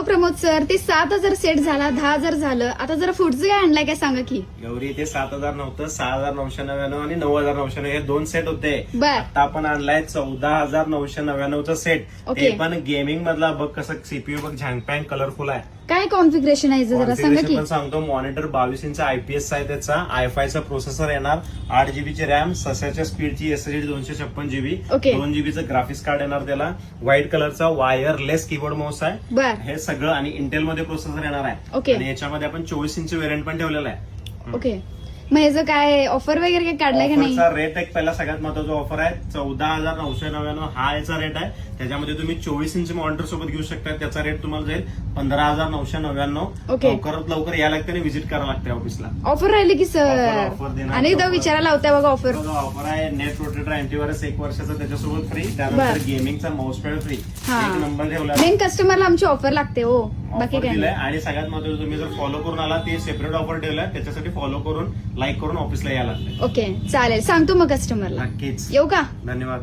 Pramod sir, ते 7,000 set झाला, 10,000 झालं, आता जरा पुढचं काय आणलाय काय सांगा की. गौरी ते 7,000 नव्हतं, 6,999 आणि 9,999 हे 2 सेट होते. बर. आता आपण आणलाय 14,999चा सेट. ओके. ते पण गेमिंग मधला बघ कसं सीपीयू बघ झांगपॅंग कलरफुल आहे. काय कॉन्फिगरेशन आहे जरा सांगा Configuration की. पण सांगतो. मॉनिटर 22 इंच IPS आहे त्याचा. i5 प्रोसेसर येणार, 8 जीबीची रॅम, सस्याच्या स्पीडची SSD 256 जीबी, ओके. 2 जीबीचं ग्राफिक्स कार्ड येणार त्याला, व्हाईट कलरचा वायरलेस कीबोर्ड माऊस आहे. बर. हे सगळं आणि इंटेल मध्ये प्रोसेसर येणार आहे. ओके. आणि याच्यामध्ये आपण 24 इंच व्हेरियंट पण ठेवलेला आहे. ओके, मग ह्याचं काय ऑफर वगैरे काय काढलाय का नाही. ऑफरचा रेट एक पहिला सगळ्यात महत्वाचा ऑफर आहे. 14,999 हा याचा रेट आहे. त्याच्यामध्ये तुम्ही 24 इंच मॉनिटर सोबत घेऊ शकता. त्याचा रेट तुम्हाला जाईल 15,999. ओके. लवकरात लवकर या लागते आणि व्हिजिट करावं लागते ऑफिसला. ऑफर राहिली की ऑफर सर, देणार. अनेकदा विचारायला होत्या बघा ऑफर. ऑफर आहे. नेट रोटेटर अँटीव्हायरस 1 वर्षाचा त्याच्यासोबत फ्री. बर. त्यानंतर गेमिंगचा माउसपॅड फ्री. हा. एक नंबर ठेवला. मेन कस्टमरला आमची ऑफर लागते हो, बाकी ऑफर काय दिलाय. नाही. आणि सगळ्यात महत्वाचं तुम्ही जर फॉलो करून आला ते सेपरेट ऑफर ठेवलाय. त्याच्यासाठी फॉलो करून लाईक करून ऑफिसला यायला लागतंय. ओके चालेल, सांगतो मग कस्टमरला. नक्कीच. येऊ का. धन्यवाद.